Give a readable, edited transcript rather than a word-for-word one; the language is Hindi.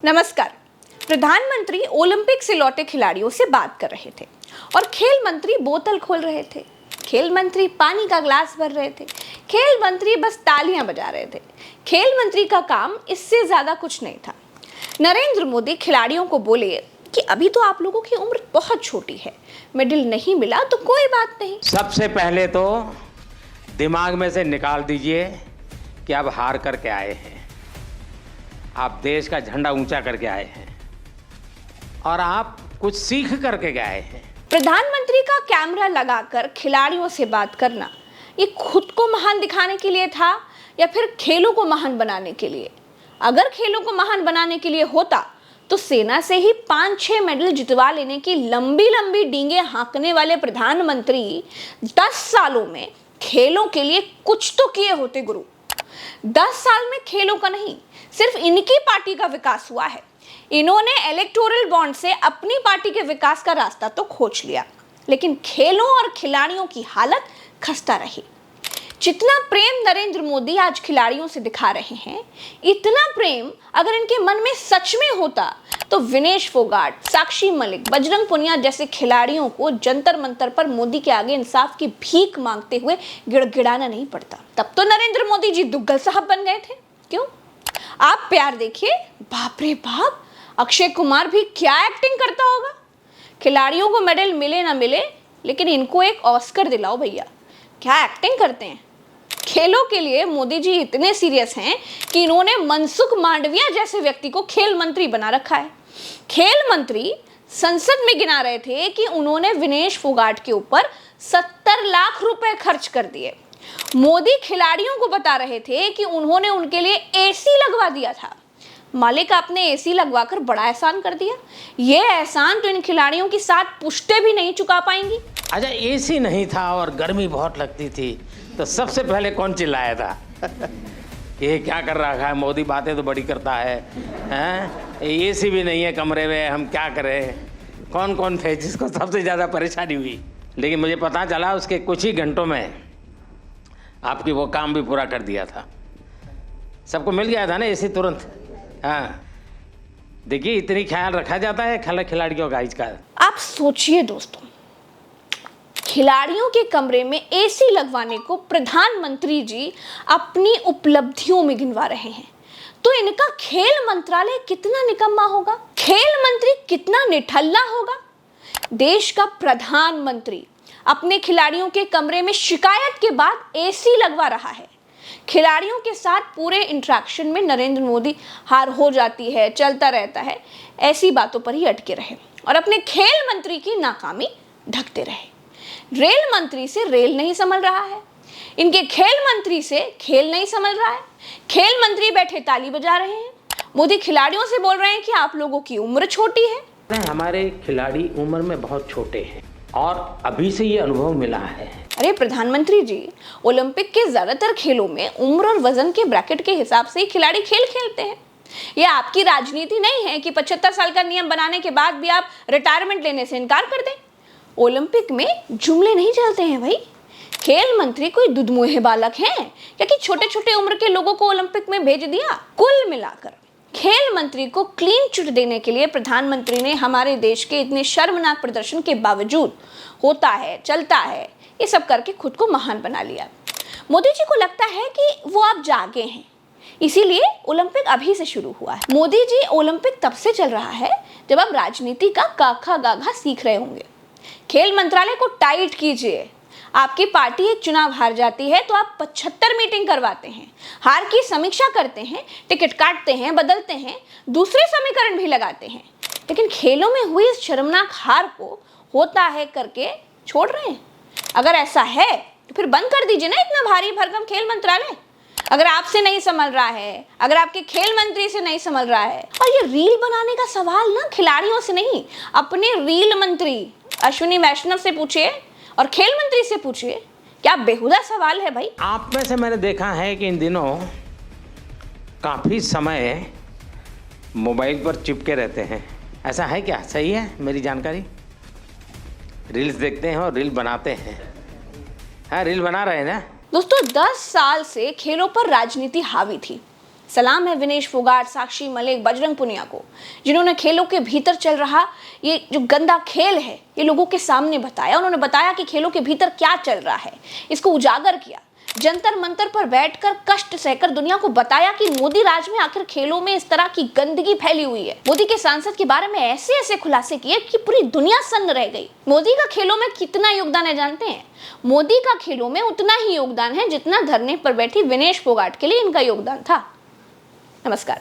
नमस्कार। प्रधानमंत्री ओलंपिक से लौटे खिलाड़ियों से बात कर रहे थे और खेल मंत्री बोतल खोल रहे थे। खेल मंत्री पानी का ग्लास भर रहे थे। खेल मंत्री बस तालियां बजा रहे थे। खेल मंत्री का काम इससे ज्यादा कुछ नहीं था। नरेंद्र मोदी खिलाड़ियों को बोले कि अभी तो आप लोगों की उम्र बहुत छोटी है, मेडल नहीं मिला तो कोई बात नहीं। सबसे पहले तो दिमाग में से निकाल दीजिए कि आप हार करके आए हैं, आप देश का झंडा ऊंचा करके आए हैं और आप कुछ सीख करके गए हैं। प्रधानमंत्री का कैमरा लगाकर खिलाड़ियों से बात करना ये खुद को महान दिखाने के लिए था या फिर खेलों को महान बनाने के लिए? अगर खेलों को महान बनाने के लिए होता तो सेना से ही 5-6 मेडल जितवा लेने की लंबी लंबी डींगे हाँकने वाले प्रधानमंत्री 10 सालों में खेलों के लिए कुछ तो किए होते गुरु। 10 साल में खेलों का नहीं, सिर्फ इनकी पार्टी का विकास हुआ है। इन्होंने इलेक्टोरल बॉन्ड से अपनी पार्टी के विकास का रास्ता तो खोज लिया, लेकिन खेलों और खिलाड़ियों की हालत खस्ता रही। जितना प्रेम नरेंद्र मोदी आज खिलाड़ियों से दिखा रहे हैं, इतना प्रेम अगर इनके मन में सच में होता तो विनेश फोगाट, साक्षी मलिक, बजरंग पुनिया जैसे खिलाड़ियों को जंतर मंतर पर मोदी के आगे इंसाफ की भीख मांगते हुए गिड़गिड़ाना नहीं पड़ता। तब तो नरेंद्र मोदी जी दुग्गल साहब बन गए थे। क्यों? आप प्यार देखिए, बाप रे बाप, अक्षय कुमार भी क्या एक्टिंग करता होगा। खिलाड़ियों को मेडल मिले ना मिले, लेकिन इनको एक ऑस्कर दिलाओ भैया, क्या एक्टिंग करते हैं। खेलों के लिए मोदी जी इतने सीरियस हैं कि इन्होंने मनसुख मांडविया जैसे व्यक्ति को खेल मंत्री बना रखा है। खेल मंत्री संसद में गिना रहे थे कि उन्होंने विनेश फोगाट के ऊपर 70 लाख रुपए खर्च कर दिए। मोदी खिलाड़ियों को बता रहे थे कि उन्होंने उनके लिए एसी लगवा दिया था। मालिक, आपने एसी लगवाकर बड़ा एहसान कर दिया। ये एहसान तो इन खिलाड़ियों की 7 पुश्तें भी नहीं चुका पाएंगी। अच्छा, एसी नहीं था और गर्मी बहुत लगती थी तो सबसे पहले कौन चिल्लाया था? ये क्या कर रहा है मोदी, बातें तो बड़ी करता है, हैं? एसी भी नहीं है कमरे में, हम क्या करें? कौन कौन थे जिसको सबसे ज़्यादा परेशानी हुई? लेकिन मुझे पता चला उसके कुछ ही घंटों में आपकी वो काम भी पूरा कर दिया था। सबको मिल गया था ना एसी तुरंत। हाँ, देखिए, इतनी ख्याल रखा जाता है खिलाड़ियों का इसका। आप सोचिए दोस्तों, खिलाड़ियों के कमरे में एसी लगवाने को प्रधानमंत्री जी अपनी उपलब्धियों में गिनवा रहे हैं, तो इनका खेल मंत्रालय कितना निकम्मा होगा, खेल मंत्री कितना निठल्ला होगा। देश का प्रधानमंत्री अपने खिलाड़ियों के कमरे में शिकायत के बाद एसी लगवा रहा है। खिलाड़ियों के साथ पूरे इंटरेक्शन में नरेंद्र मोदी हार हो जाती है, चलता रहता है, ऐसी बातों पर ही अटके रहे और अपने खेल मंत्री की नाकामी ढकते रहे। रेल मंत्री से रेल नहीं संभल रहा है, इनके खेल मंत्री से खेल नहीं संभल रहा है। खेल मंत्री बैठे ताली बजा रहे हैं। मोदी खिलाड़ियों से बोल रहे हैं कि आप लोगों की उम्र छोटी है। हमारे खिलाड़ी उम्र में बहुत छोटे हैं और अभी से ये अनुभव मिला है। अरे प्रधानमंत्री जी, ओलंपिक के ज्यादातर खेलों में उम्र और वजन के ब्रैकेट के हिसाब से ही खिलाड़ी खेल खेलते हैं। ये आपकी राजनीति नहीं है कि 75 साल का नियम बनाने के बाद भी आप रिटायरमेंट लेने से इनकार कर दें। ओलंपिक में जुमले नहीं चलते हैं भाई। खेल मंत्री कोई दुधमुहे बालक हैं या कि छोटे छोटे उम्र के लोगों को ओलंपिक में भेज दिया? कुल मिलाकर खेल मंत्री को क्लीन चिट देने के लिए प्रधानमंत्री ने हमारे देश के इतने शर्मनाक प्रदर्शन के बावजूद होता है, चलता है, ये सब करके खुद को महान बना लिया। मोदी जी को लगता है कि वो अब जागे हैं, इसीलिए ओलंपिक अभी से शुरू हुआ है। मोदी जी, ओलंपिक तब से चल रहा है जब आप राजनीति का काखा गाघा सीख रहे होंगे। खेल मंत्रालय को टाइट कीजिए। आपकी पार्टी एक चुनाव हार जाती है तो आप 75 मीटिंग करवाते हैं, हार की समीक्षा करते हैं, टिकट काटते हैं, बदलते हैं, दूसरे समीकरण भी लगाते हैं, लेकिन खेलों में हुई इस शर्मनाक हार को होता है करके छोड़ रहे हैं। अगर ऐसा है तो फिर बंद कर दीजिए ना इतना भारी भरकम खेल मंत्रालय। अगर आपसे नहीं संभल रहा है, अगर आपके खेल मंत्री से नहीं संभल रहा है, और ये रील बनाने का सवाल ना खिलाड़ियों से नहीं, अपने रील मंत्री अश्विनी वैष्णव से पूछिए और खेल मंत्री से पूछिए। क्या बेहुदा सवाल है भाई? आप में से मैंने देखा है कि इन दिनों काफ़ी समय मोबाइल पर चिपके रहते हैं, ऐसा है क्या? सही है मेरी जानकारी? रील्स देखते हैं और रील बनाते हैं। हाँ, रील बना रहे हैं ना दोस्तों। 10 साल से खेलों पर राजनीति हावी थी। सलाम है विनेश फोगाट, साक्षी मलिक, बजरंग पुनिया को, जिन्होंने खेलों के भीतर चल रहा ये जो गंदा खेल है ये लोगों के सामने बताया। उन्होंने बताया कि खेलों के भीतर क्या चल रहा है, इसको उजागर किया। जंतर मंतर पर बैठकर कष्ट सहकर दुनिया को बताया कि मोदी राज में आखिर खेलों में इस तरह की गंदगी फैली हुई है। मोदी के सांसद के बारे में ऐसे ऐसे खुलासे किए कि पूरी दुनिया सन्न रह गई। मोदी का खेलों में कितना योगदान है जानते हैं? मोदी का खेलों में उतना ही योगदान है जितना धरने पर बैठी विनेश फोगाट के लिए इनका योगदान था। नमस्कार।